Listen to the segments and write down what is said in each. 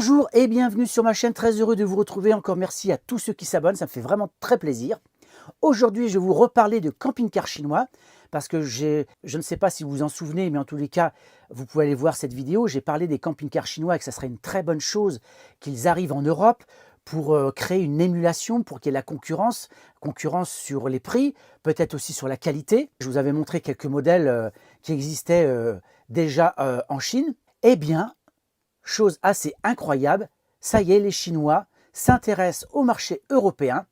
Bonjour et bienvenue sur ma chaîne, très heureux de vous retrouver. Encore merci à tous ceux qui s'abonnent, ça me fait vraiment très plaisir. Aujourd'hui, je vais vous reparler de camping-car chinois parce que je ne sais pas si vous vous en souvenez, mais en tous les cas, vous pouvez aller voir cette vidéo. J'ai parlé des camping-cars chinois et que ça serait une très bonne chose qu'ils arrivent en Europe pour créer une émulation, pour qu'il y ait la concurrence sur les prix, peut-être aussi sur la qualité. Je vous avais montré quelques modèles qui existaient déjà en Chine. Eh bien, chose assez incroyable, ça y est, les Chinois s'intéressent au marché européen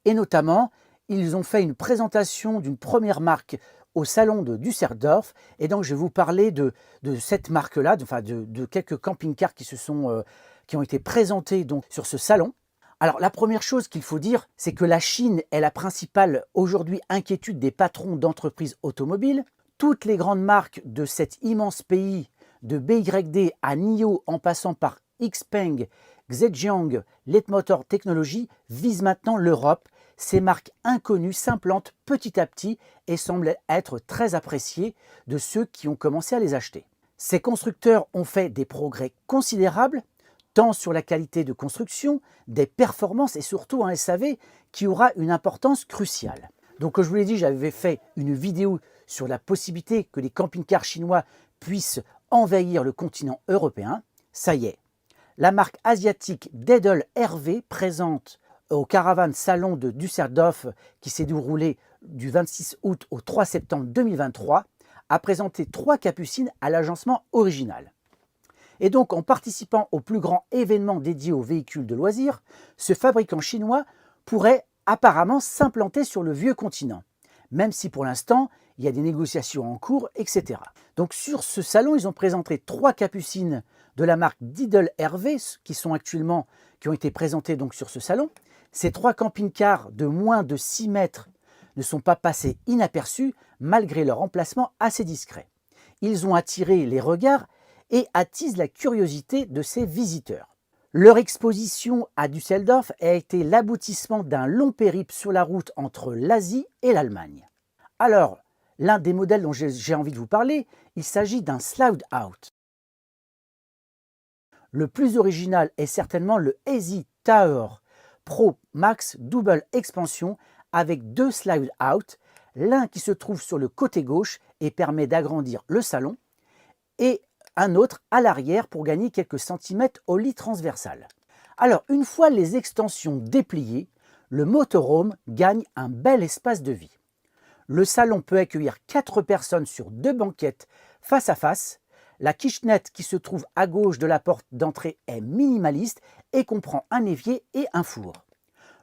et notamment, ils ont fait une présentation d'une première marque au salon de Düsseldorf et donc je vais vous parler de cette marque-là, de quelques camping-cars qui ont été présentés donc, sur ce salon. Alors la première chose qu'il faut dire, c'est que la Chine est la principale aujourd'hui inquiétude des patrons d'entreprises automobiles. Toutes les grandes marques de cet immense pays, de BYD à NIO en passant par Xpeng, Zhejiang, Leapmotor Technology, visent maintenant l'Europe. Ces marques inconnues s'implantent petit à petit et semblent être très appréciées de ceux qui ont commencé à les acheter. Ces constructeurs ont fait des progrès considérables, tant sur la qualité de construction, des performances et surtout un SAV qui aura une importance cruciale. Donc comme je vous l'ai dit, j'avais fait une vidéo sur la possibilité que les camping-cars chinois puissent envahir le continent européen. Ça y est, la marque asiatique Dedel RV présente au Caravan Salon de Düsseldorf qui s'est déroulé du 26 août au 3 septembre 2023 a présenté 3 capucines à l'agencement original. Et donc en participant au plus grand événement dédié aux véhicules de loisirs, ce fabricant chinois pourrait apparemment s'implanter sur le vieux continent, même si pour l'instant il y a des négociations en cours, etc. Donc sur ce salon, ils ont présenté 3 capucines de la marque Dedel RV qui ont été présentées donc sur ce salon. Ces 3 camping-cars de moins de 6 mètres ne sont pas passés inaperçus malgré leur emplacement assez discret. Ils ont attiré les regards et attisent la curiosité de ses visiteurs. Leur exposition à Düsseldorf a été l'aboutissement d'un long périple sur la route entre l'Asie et l'Allemagne. Alors, l'un des modèles dont j'ai envie de vous parler, il s'agit d'un Slide Out. Le plus original est certainement le Easy Tower Pro Max Double Expansion avec 2 Slide Out, l'un qui se trouve sur le côté gauche et permet d'agrandir le salon, et un autre à l'arrière pour gagner quelques centimètres au lit transversal. Alors, une fois les extensions dépliées, le motorhome gagne un bel espace de vie. Le salon peut accueillir 4 personnes sur 2 banquettes face à face. La kitchenette qui se trouve à gauche de la porte d'entrée est minimaliste et comprend un évier et un four.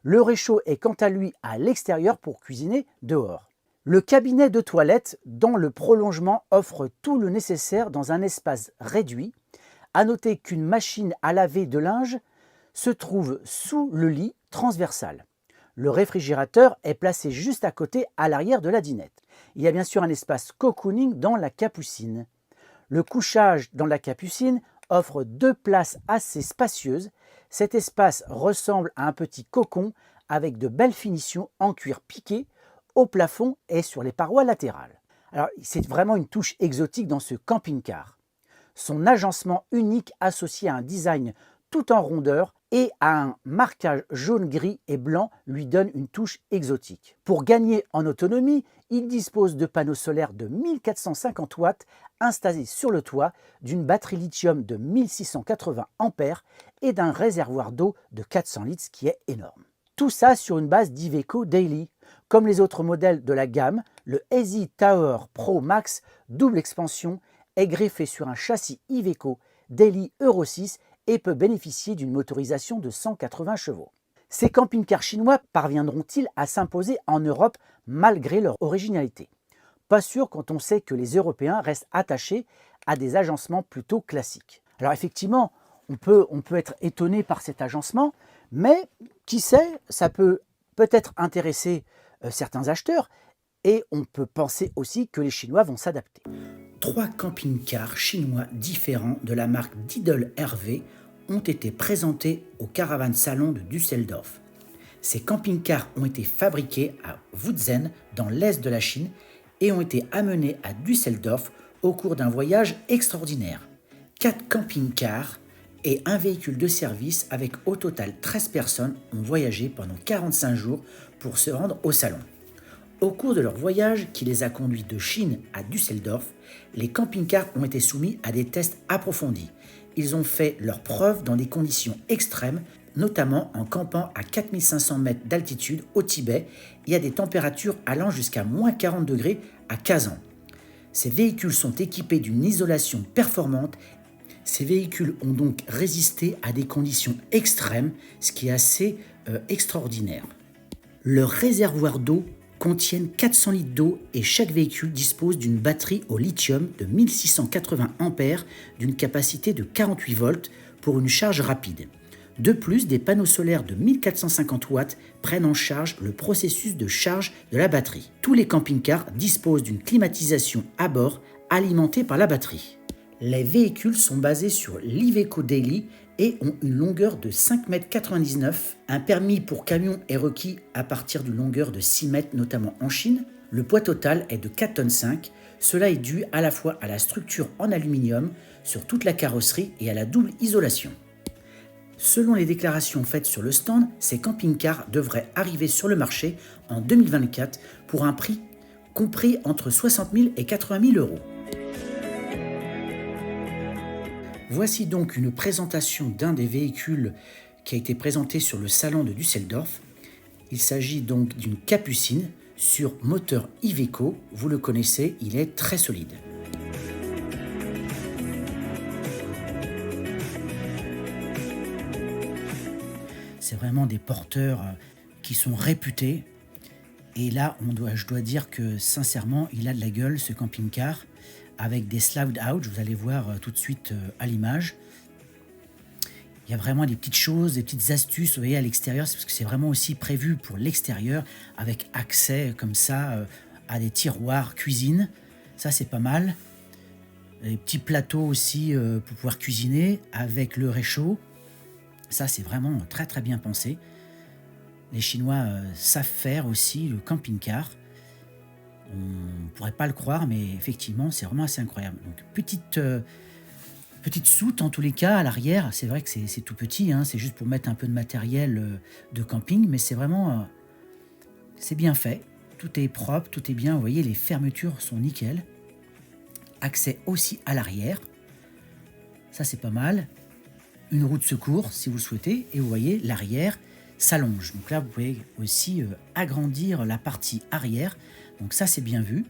Le réchaud est quant à lui à l'extérieur pour cuisiner dehors. Le cabinet de toilette dans le prolongement offre tout le nécessaire dans un espace réduit. À noter qu'une machine à laver de linge se trouve sous le lit transversal. Le réfrigérateur est placé juste à côté à l'arrière de la dinette. Il y a bien sûr un espace cocooning dans la capucine. Le couchage dans la capucine offre 2 places assez spacieuses. Cet espace ressemble à un petit cocon avec de belles finitions en cuir piqué au plafond et sur les parois latérales. Alors, c'est vraiment une touche exotique dans ce camping-car. Son agencement unique associé à un design tout en rondeur et à un marquage jaune, gris et blanc lui donne une touche exotique. Pour gagner en autonomie, il dispose de panneaux solaires de 1450 watts installés sur le toit, d'une batterie lithium de 1680 ampères et d'un réservoir d'eau de 400 litres, ce qui est énorme. Tout ça sur une base d'Iveco Daily. Comme les autres modèles de la gamme, le Easy Tower Pro Max double expansion est greffé sur un châssis Iveco Daily Euro 6 et peut bénéficier d'une motorisation de 180 chevaux. Ces camping-cars chinois parviendront-ils à s'imposer en Europe malgré leur originalité? Pas sûr quand on sait que les Européens restent attachés à des agencements plutôt classiques. Alors effectivement, on peut être étonné par cet agencement, mais qui sait, ça peut peut-être intéresser certains acheteurs et on peut penser aussi que les Chinois vont s'adapter. 3 camping-cars chinois différents de la marque Dedel RV ont été présentés au Caravan Salon de Düsseldorf. Ces camping-cars ont été fabriqués à Wuzhen dans l'est de la Chine et ont été amenés à Düsseldorf au cours d'un voyage extraordinaire. 4 camping-cars et un véhicule de service avec au total 13 personnes ont voyagé pendant 45 jours pour se rendre au salon. Au cours de leur voyage qui les a conduits de Chine à Düsseldorf, les camping-cars ont été soumis à des tests approfondis. Ils ont fait leurs preuves dans des conditions extrêmes, notamment en campant à 4500 mètres d'altitude au Tibet et à des températures allant jusqu'à moins 40 degrés à Kazan. Ces véhicules sont équipés d'une isolation performante. Ces véhicules ont donc résisté à des conditions extrêmes, ce qui est assez extraordinaire. Leurs réservoirs d'eau contiennent 400 litres d'eau et chaque véhicule dispose d'une batterie au lithium de 1680 ampères d'une capacité de 48 volts pour une charge rapide. De plus, des panneaux solaires de 1450 watts prennent en charge le processus de charge de la batterie. Tous les camping-cars disposent d'une climatisation à bord alimentée par la batterie. Les véhicules sont basés sur l'Iveco Daily et ont une longueur de 5,99 m. Un permis pour camion est requis à partir d'une longueur de 6 mètres, notamment en Chine. Le poids total est de 4,5 tonnes. Cela est dû à la fois à la structure en aluminium sur toute la carrosserie et à la double isolation. Selon les déclarations faites sur le stand, ces camping-cars devraient arriver sur le marché en 2024 pour un prix compris entre 60 000 et 80 000 euros. Voici donc une présentation d'un des véhicules qui a été présenté sur le salon de Düsseldorf. Il s'agit donc d'une Capucine sur moteur Iveco. Vous le connaissez, il est très solide. C'est vraiment des porteurs qui sont réputés. Et là, je dois dire que sincèrement, il a de la gueule ce camping-car avec des slide out. Vous allez voir tout de suite à l'image. Il y a vraiment des petites choses, des petites astuces, vous voyez, à l'extérieur, parce que c'est vraiment aussi prévu pour l'extérieur, avec accès comme ça à des tiroirs cuisine. Ça, c'est pas mal. Des petits plateaux aussi pour pouvoir cuisiner avec le réchaud. Ça, c'est vraiment très très bien pensé. Les Chinois savent faire aussi le camping-car. On ne pourrait pas le croire, mais effectivement, c'est vraiment assez incroyable. Donc, petite soute en tous les cas à l'arrière. C'est vrai que c'est tout petit, hein, c'est juste pour mettre un peu de matériel de camping, mais c'est vraiment c'est bien fait. Tout est propre, tout est bien. Vous voyez, les fermetures sont nickel. Accès aussi à l'arrière. Ça, c'est pas mal. Une roue de secours si vous le souhaitez. Et vous voyez, l'arrière s'allonge. Donc là, vous pouvez aussi agrandir la partie arrière. Donc ça, c'est bien vu.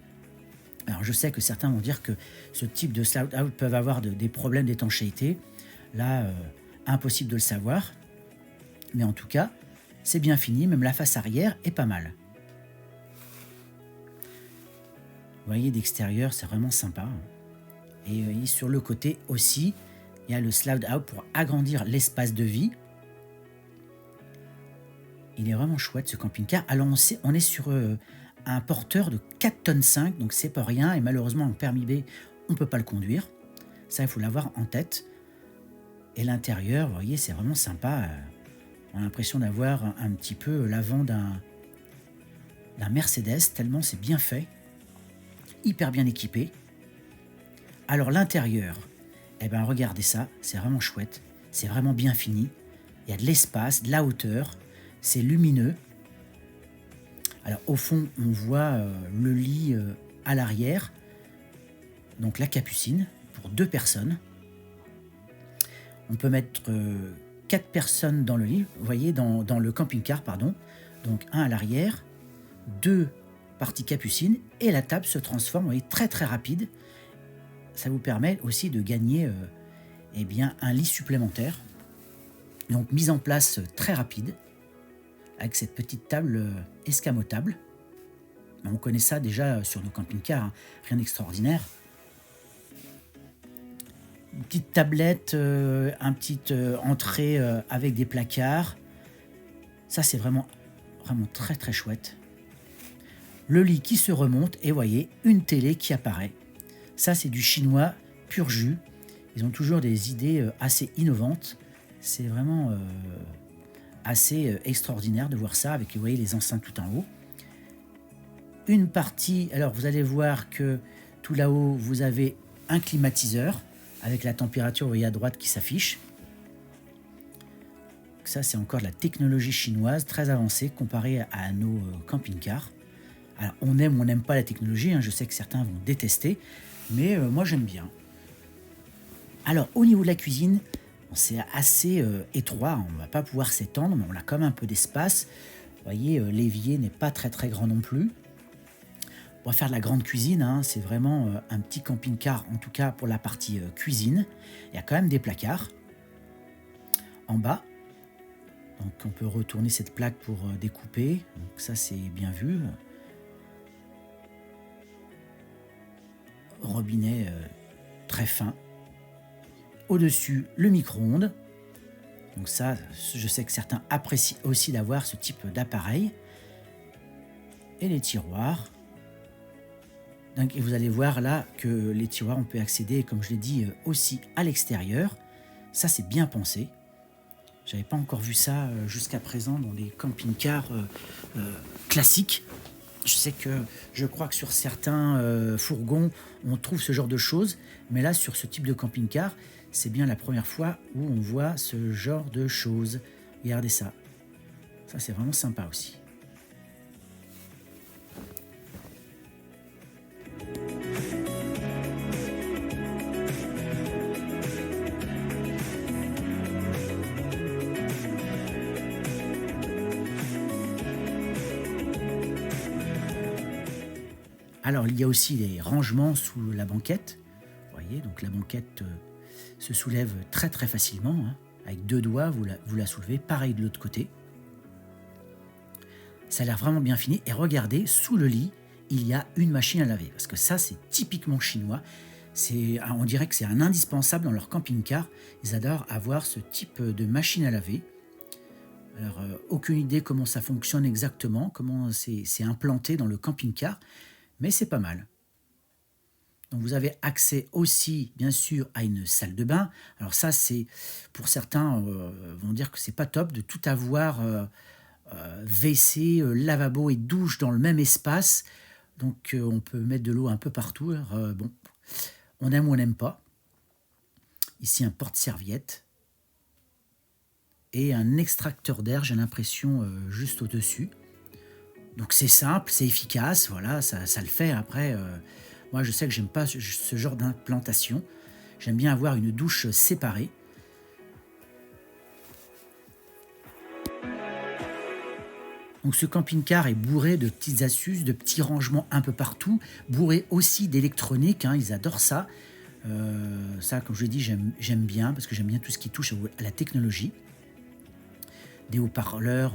Alors, je sais que certains vont dire que ce type de slide out peuvent avoir des problèmes d'étanchéité. Là, impossible de le savoir. Mais en tout cas, c'est bien fini. Même la face arrière est pas mal. Vous voyez, d'extérieur, c'est vraiment sympa. Et vous voyez, sur le côté aussi, il y a le slide out pour agrandir l'espace de vie. Il est vraiment chouette, ce camping-car. Alors, on est sur un porteur de 4,5 tonnes, donc c'est pas rien. Et malheureusement, en permis B, on ne peut pas le conduire. Ça, il faut l'avoir en tête. Et l'intérieur, vous voyez, c'est vraiment sympa. On a l'impression d'avoir un petit peu l'avant d'un Mercedes, tellement c'est bien fait. Hyper bien équipé. Alors, l'intérieur, eh ben, regardez ça, c'est vraiment chouette. C'est vraiment bien fini. Il y a de l'espace, de la hauteur. C'est lumineux. Alors au fond, on voit le lit à l'arrière. Donc la Capucine pour 2 personnes. On peut mettre 4 personnes dans le lit. Vous voyez, dans le camping-car, pardon. Donc un à l'arrière, 2 parties Capucine. Et la table se transforme, vous voyez, très très rapide. Ça vous permet aussi de gagner eh bien, un lit supplémentaire. Donc mise en place très rapide. Avec cette petite table escamotable. On connaît ça déjà sur nos camping-cars, hein. Rien d'extraordinaire. Une petite tablette, un petit entrée avec des placards. Ça, c'est vraiment très très chouette. Le lit qui se remonte et vous voyez, une télé qui apparaît. Ça, c'est du chinois pur jus. Ils ont toujours des idées assez innovantes. C'est vraiment assez extraordinaire de voir ça avec, vous voyez, les enceintes tout en haut. Une partie, alors vous allez voir que tout là-haut, vous avez un climatiseur avec la température, vous voyez à droite, qui s'affiche. Ça, c'est encore de la technologie chinoise très avancée comparée à nos camping-cars. Alors, on aime ou on n'aime pas la technologie, hein, je sais que certains vont détester, mais moi j'aime bien. Alors, au niveau de la cuisine, bon, c'est assez étroit, on ne va pas pouvoir s'étendre, mais on a quand même un peu d'espace. Vous voyez, l'évier n'est pas très très grand non plus. On va faire de la grande cuisine, hein, c'est vraiment un petit camping-car, en tout cas pour la partie cuisine. Il y a quand même des placards en bas. Donc on peut retourner cette plaque pour découper. Donc ça c'est bien vu. Robinet très fin. Au-dessus, le micro-ondes. Donc ça, je sais que certains apprécient aussi d'avoir ce type d'appareil. Et les tiroirs. Donc, et vous allez voir là que les tiroirs, on peut accéder, comme je l'ai dit, aussi à l'extérieur. Ça, c'est bien pensé. Je n'avais pas encore vu ça jusqu'à présent dans les camping-cars classiques. Je crois que sur certains fourgons, on trouve ce genre de choses. Mais là, sur ce type de camping-car, c'est bien la première fois où on voit ce genre de choses. Regardez ça. Ça, c'est vraiment sympa aussi. Alors, il y a aussi des rangements sous la banquette. Vous voyez, donc la banquette se soulève très très facilement. Hein. Avec 2 doigts, vous la soulevez. Pareil de l'autre côté. Ça a l'air vraiment bien fini. Et regardez, sous le lit, il y a une machine à laver. Parce que ça, c'est typiquement chinois. On dirait que c'est un indispensable dans leur camping-car. Ils adorent avoir ce type de machine à laver. Alors, aucune idée comment ça fonctionne exactement, comment c'est implanté dans le camping-car. Mais c'est pas mal. Donc vous avez accès aussi, bien sûr, à une salle de bain. Alors ça, c'est pour certains vont dire que c'est pas top de tout avoir WC, lavabo et douche dans le même espace. Donc on peut mettre de l'eau un peu partout. Alors, bon, on aime ou on n'aime pas. Ici un porte-serviette et un extracteur d'air. J'ai l'impression juste au-dessus. Donc c'est simple, c'est efficace, voilà, ça le fait. Après, moi je sais que j'aime pas ce genre d'implantation. J'aime bien avoir une douche séparée. Donc ce camping-car est bourré de petites astuces, de petits rangements un peu partout, bourré aussi d'électronique, hein, ils adorent ça. Ça, comme je l'ai dit, j'aime bien, parce que j'aime bien tout ce qui touche à la technologie. Des haut-parleurs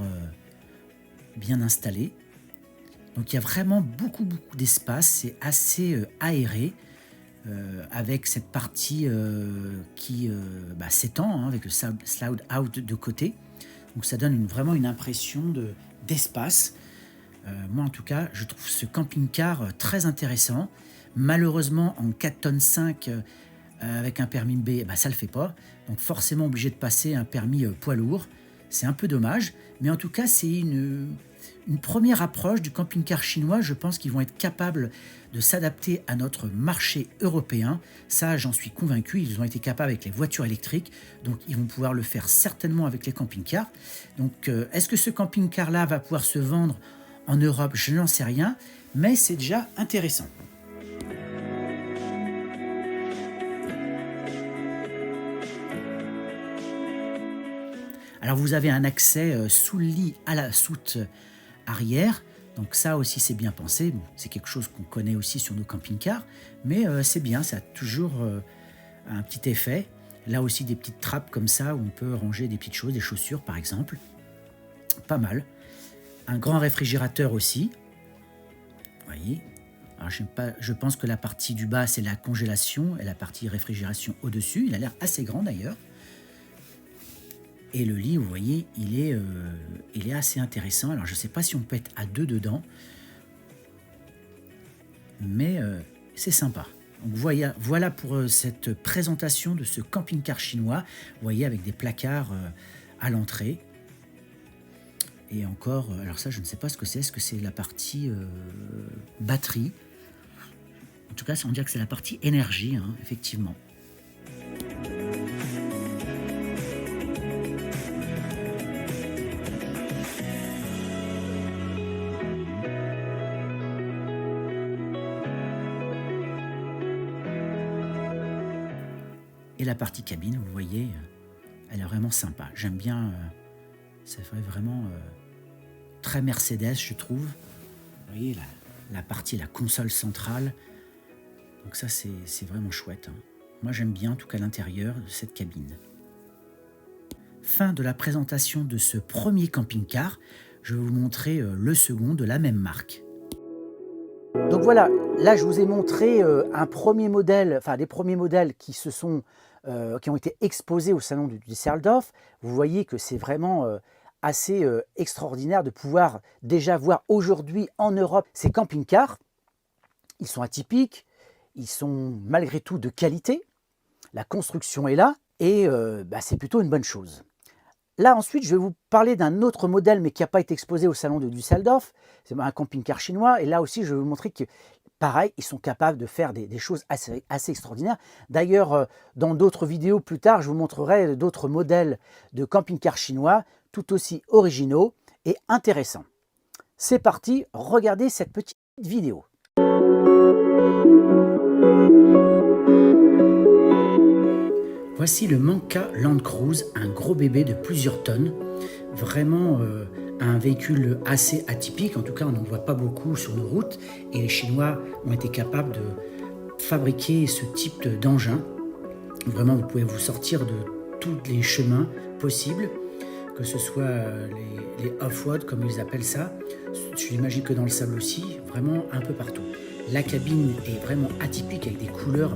bien installés. Donc il y a vraiment beaucoup d'espace, c'est assez aéré, avec cette partie qui s'étend, hein, avec le slide out de côté. Donc ça donne vraiment une impression d'espace. Moi en tout cas, je trouve ce camping-car très intéressant. Malheureusement, en 4 tonnes 5 avec un permis B, ça ne le fait pas. Donc forcément obligé de passer un permis poids lourd. C'est un peu dommage, mais en tout cas, c'est une première approche du camping-car chinois. Je pense qu'ils vont être capables de s'adapter à notre marché européen. Ça, j'en suis convaincu. Ils ont été capables avec les voitures électriques, donc ils vont pouvoir le faire certainement avec les camping-cars. Donc, est-ce que ce camping-car-là va pouvoir se vendre en Europe? Je n'en sais rien, mais c'est déjà intéressant. Alors vous avez un accès sous le lit à la soute arrière, donc ça aussi c'est bien pensé. Bon, c'est quelque chose qu'on connaît aussi sur nos camping-cars, mais c'est bien, ça a toujours un petit effet. Là aussi des petites trappes comme ça où on peut ranger des petites choses, des chaussures par exemple. Pas mal. Un grand réfrigérateur aussi. Vous voyez. Alors, je pense que la partie du bas c'est la congélation et la partie réfrigération au-dessus. Il a l'air assez grand d'ailleurs. Et le lit, vous voyez, il est assez intéressant. Alors, je ne sais pas si on peut être à 2 dedans, mais c'est sympa. Donc, voilà pour cette présentation de ce camping-car chinois. Vous voyez, avec des placards à l'entrée. Et encore, alors ça, je ne sais pas ce que c'est. Est-ce que c'est la partie batterie? En tout cas, on dirait que c'est la partie énergie, hein, effectivement. Et la partie cabine, vous voyez, elle est vraiment sympa. J'aime bien, ça fait vraiment très Mercedes, je trouve. Vous voyez, la partie, la console centrale. Donc ça, c'est vraiment chouette, hein. Moi, j'aime bien, en tout cas, l'intérieur de cette cabine. Fin de la présentation de ce premier camping-car. Je vais vous montrer le second de la même marque. Donc voilà, là, je vous ai montré un premier modèle, enfin des premiers modèles qui ont été exposés au salon du Düsseldorf. Vous voyez que c'est vraiment assez extraordinaire de pouvoir déjà voir aujourd'hui en Europe ces camping-cars. Ils sont atypiques, ils sont malgré tout de qualité. La construction est là et c'est plutôt une bonne chose. Là ensuite, je vais vous parler d'un autre modèle mais qui n'a pas été exposé au salon de Düsseldorf. C'est un camping-car chinois et là aussi je vais vous montrer que pareil, ils sont capables de faire des choses assez extraordinaires. D'ailleurs, dans d'autres vidéos plus tard, je vous montrerai d'autres modèles de camping-car chinois tout aussi originaux et intéressants. C'est parti, regardez cette petite vidéo. Voici le Manca Land Cruise, un gros bébé de plusieurs tonnes. Vraiment un véhicule assez atypique, en tout cas on n'en voit pas beaucoup sur nos routes. Et les Chinois ont été capables de fabriquer ce type d'engin. Vraiment, vous pouvez vous sortir de tous les chemins possibles, que ce soit les off-road comme ils appellent ça. J'imagine que dans le sable aussi, vraiment un peu partout. La cabine est vraiment atypique avec des couleurs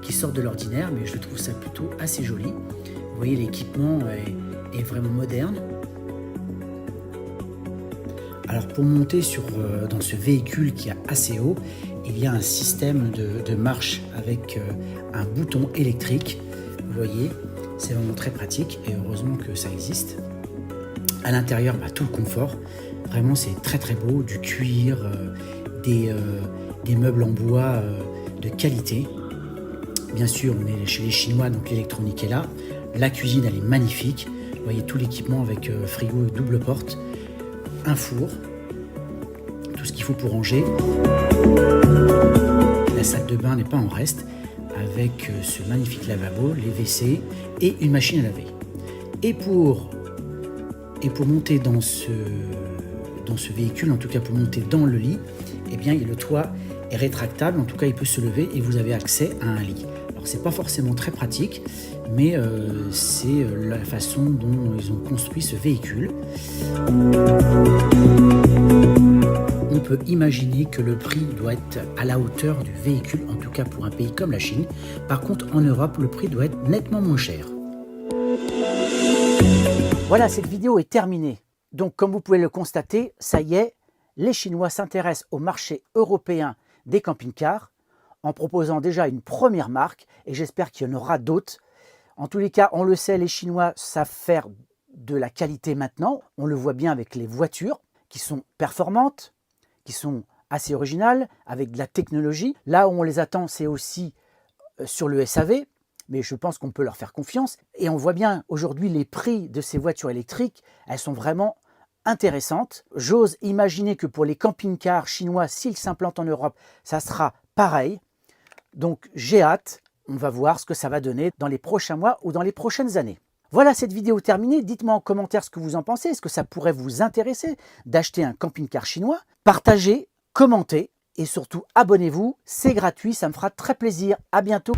qui sortent de l'ordinaire, mais je trouve ça plutôt assez joli. Vous voyez, l'équipement est vraiment moderne. Alors pour monter dans ce véhicule qui est assez haut, il y a un système de marche avec un bouton électrique. Vous voyez, c'est vraiment très pratique et heureusement que ça existe. À l'intérieur, tout le confort. Vraiment, c'est très très beau, du cuir, des meubles en bois de qualité. Bien sûr, on est chez les Chinois, donc l'électronique est là. La cuisine, elle est magnifique. Vous voyez tout l'équipement avec frigo double porte, un four, tout ce qu'il faut pour ranger. La salle de bain n'est pas en reste, avec ce magnifique lavabo, les WC et une machine à laver. Et pour monter dans ce véhicule, en tout cas pour monter dans le lit, eh bien le toit est rétractable, en tout cas il peut se lever et vous avez accès à un lit. Alors c'est pas forcément très pratique, mais c'est la façon dont ils ont construit ce véhicule. On peut imaginer que le prix doit être à la hauteur du véhicule, en tout cas pour un pays comme la Chine. Par contre, en Europe, le prix doit être nettement moins cher. Voilà, cette vidéo est terminée. Donc, comme vous pouvez le constater, ça y est, les Chinois s'intéressent au marché européen des camping-cars en proposant déjà une première marque et j'espère qu'il y en aura d'autres. En tous les cas, on le sait, les Chinois savent faire de la qualité maintenant. On le voit bien avec les voitures qui sont performantes, qui sont assez originales, avec de la technologie. Là où on les attend, c'est aussi sur le SAV, mais je pense qu'on peut leur faire confiance. Et on voit bien aujourd'hui les prix de ces voitures électriques, elles sont vraiment intéressantes. J'ose imaginer que pour les camping-cars chinois, s'ils s'implantent en Europe, ça sera pareil. Donc j'ai hâte, on va voir ce que ça va donner dans les prochains mois ou dans les prochaines années. Voilà cette vidéo terminée, dites-moi en commentaire ce que vous en pensez, est-ce que ça pourrait vous intéresser d'acheter un camping-car chinois? Partagez, commentez et surtout abonnez-vous, c'est gratuit, ça me fera très plaisir. À bientôt.